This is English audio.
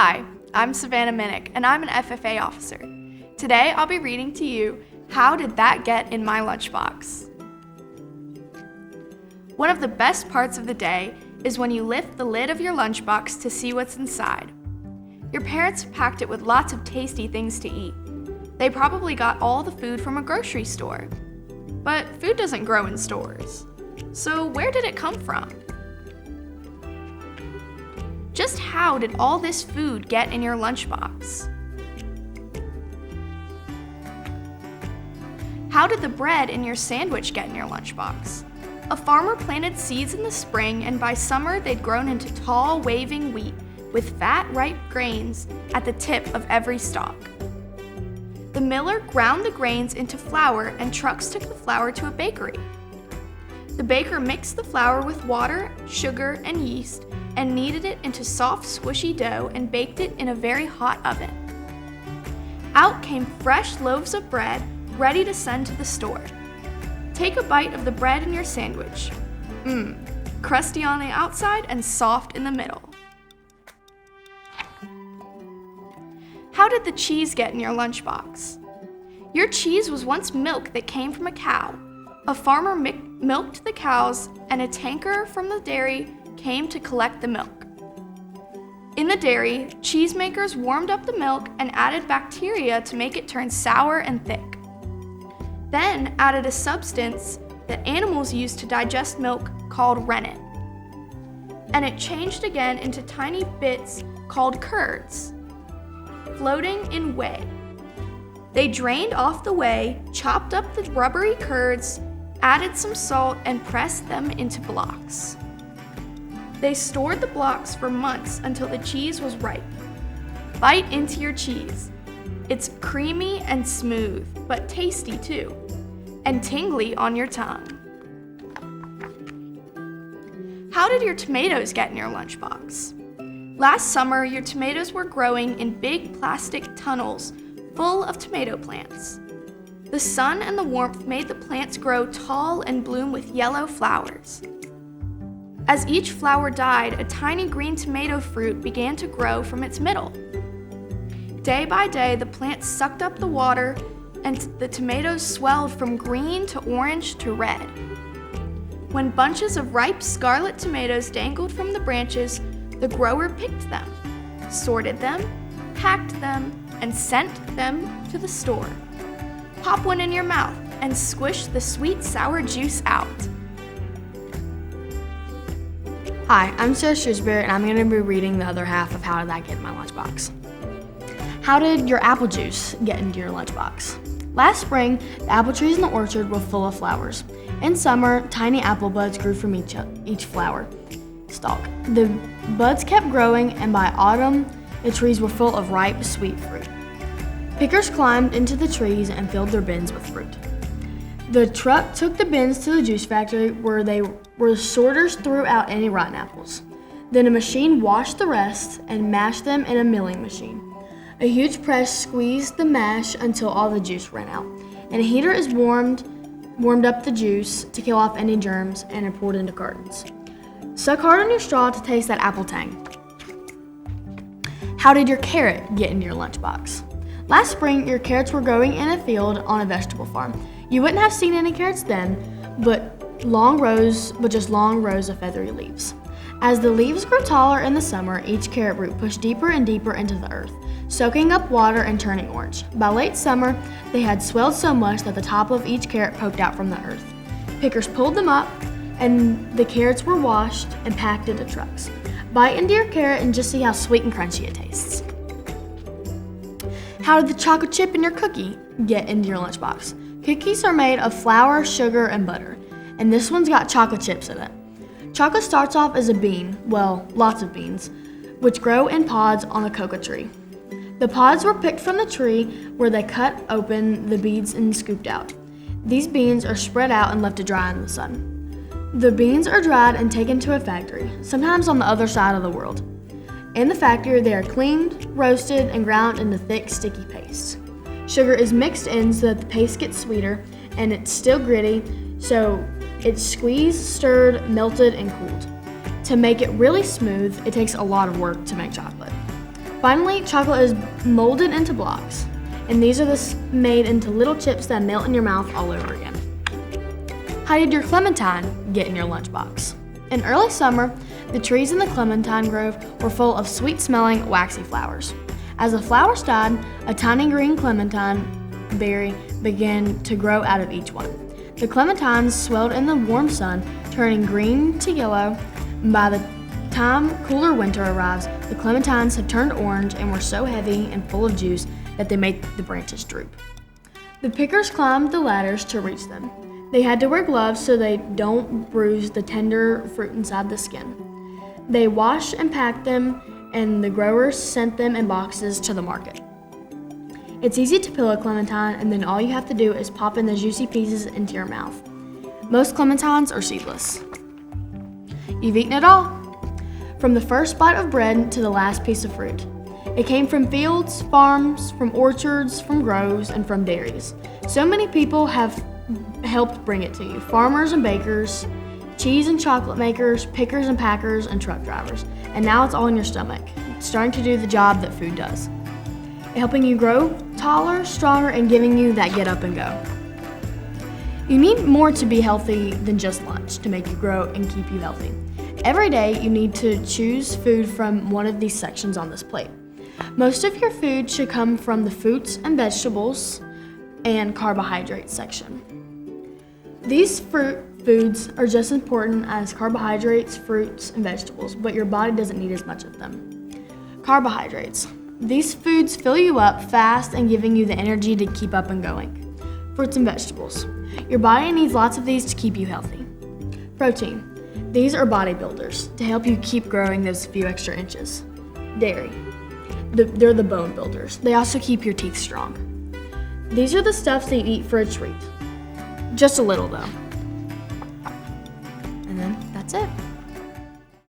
Hi, I'm Savanna and I'm an FFA officer. Today I'll be reading to you, How Did That Get in My Lunchbox? One of the best parts of the day is when you lift the lid of your lunchbox to see what's inside. Your parents packed it with lots of tasty things to eat. They probably got all the food from a grocery store. But food doesn't grow in stores. So where did it come from? Just how did all this food get in your lunchbox? How did the bread in your sandwich get in your lunchbox? A farmer planted seeds in the spring, and by summer they'd grown into tall, waving wheat with fat, ripe grains at the tip of every stalk. The miller ground the grains into flour, and trucks took the flour to a bakery. The baker mixed the flour with water, sugar, and yeast, and kneaded it into soft, squishy dough and baked it in a very hot oven. Out came fresh loaves of bread, ready to send to the store. Take a bite of the bread in your sandwich. Crusty on the outside and soft in the middle. How did the cheese get in your lunchbox? Your cheese was once milk that came from a cow. A farmer milked the cows, and a tanker from the dairy came to collect the milk. In the dairy, cheesemakers warmed up the milk and added bacteria to make it turn sour and thick. Then added a substance that animals use to digest milk called rennet. And it changed again into tiny bits called curds, floating in whey. They drained off the whey, chopped up the rubbery curds, added some salt, and pressed them into blocks. They stored the blocks for months until the cheese was ripe. Bite into your cheese. It's creamy and smooth, but tasty too, and tingly on your tongue. How did your tomatoes get in your lunchbox? Last summer, your tomatoes were growing in big plastic tunnels full of tomato plants. The sun and the warmth made the plants grow tall and bloom with yellow flowers. As each flower died, a tiny green tomato fruit began to grow from its middle. Day by day, the plants sucked up the water, and the tomatoes swelled from green to orange to red. When bunches of ripe scarlet tomatoes dangled from the branches, the grower picked them, sorted them, packed them, and sent them to the store. Pop one in your mouth and squish the sweet, sour juice out. Hi, I'm Sarah Shrewsbury, and I'm going to be reading the other half of How Did That Get in My Lunchbox. How did your apple juice get into your lunchbox? Last spring, the apple trees in the orchard were full of flowers. In summer, tiny apple buds grew from each flower stalk. The buds kept growing, and by autumn, the trees were full of ripe, sweet fruit. Pickers climbed into the trees and filled their bins with fruit. The truck took the bins to the juice factory where sorters threw out any rotten apples. Then a machine washed the rest and mashed them in a milling machine. A huge press squeezed the mash until all the juice ran out, and a heater is warmed up the juice to kill off any germs and are poured into cartons. Suck hard on your straw to taste that apple tang. How did your carrot get into your lunchbox? Last spring, your carrots were growing in a field on a vegetable farm. You wouldn't have seen any carrots then, but just long rows of feathery leaves. As the leaves grew taller in the summer, each carrot root pushed deeper and deeper into the earth, soaking up water and turning orange. By late summer, they had swelled so much that the top of each carrot poked out from the earth. Pickers pulled them up, and the carrots were washed and packed into trucks. Bite into your carrot and just see how sweet and crunchy it tastes. How did the chocolate chip in your cookie get into your lunchbox? Cookies are made of flour, sugar, and butter, and this one's got chocolate chips in it. Chocolate starts off as a bean, lots of beans, which grow in pods on a cocoa tree. The pods were picked from the tree where they cut open the beads and scooped out. These beans are spread out and left to dry in the sun. The beans are dried and taken to a factory, sometimes on the other side of the world. In the factory, they are cleaned, roasted, and ground into thick, sticky paste. Sugar is mixed in so that the paste gets sweeter, and it's still gritty, so it's squeezed, stirred, melted, and cooled. To make it really smooth, it takes a lot of work to make chocolate. Finally, chocolate is molded into blocks, and these are made into little chips that melt in your mouth all over again. How did your clementine get in your lunchbox? In early summer, the trees in the clementine grove were full of sweet-smelling, waxy flowers. As the flowers died, a tiny green clementine berry began to grow out of each one. The clementines swelled in the warm sun, turning green to yellow. By the time cooler winter arrives, the clementines had turned orange and were so heavy and full of juice that they made the branches droop. The pickers climbed the ladders to reach them. They had to wear gloves so they don't bruise the tender fruit inside the skin. They washed and packed them, and the growers sent them in boxes to the market. It's easy to peel a clementine, and then all you have to do is pop in the juicy pieces into your mouth. Most clementines are seedless. You've eaten it all, from the first bite of bread to the last piece of fruit. It came from fields, farms, from orchards, from groves, and from dairies. So many people have helped bring it to you. Farmers and bakers, cheese and chocolate makers, pickers and packers, and truck drivers. And now it's all in your stomach, starting to do the job that food does. Helping you grow taller, stronger, and giving you that get up and go. You need more to be healthy than just lunch to make you grow and keep you healthy. Every day, you need to choose food from one of these sections on this plate. Most of your food should come from the fruits and vegetables and carbohydrates section. These foods are just as important as carbohydrates, fruits, and vegetables, but your body doesn't need as much of them. Carbohydrates. These foods fill you up fast and giving you the energy to keep up and going. Fruits and vegetables. Your body needs lots of these to keep you healthy. Protein. These are bodybuilders to help you keep growing those few extra inches. Dairy. They're the bone builders. They also keep your teeth strong. These are the stuffs that you eat for a treat. Just a little though. And then that's it.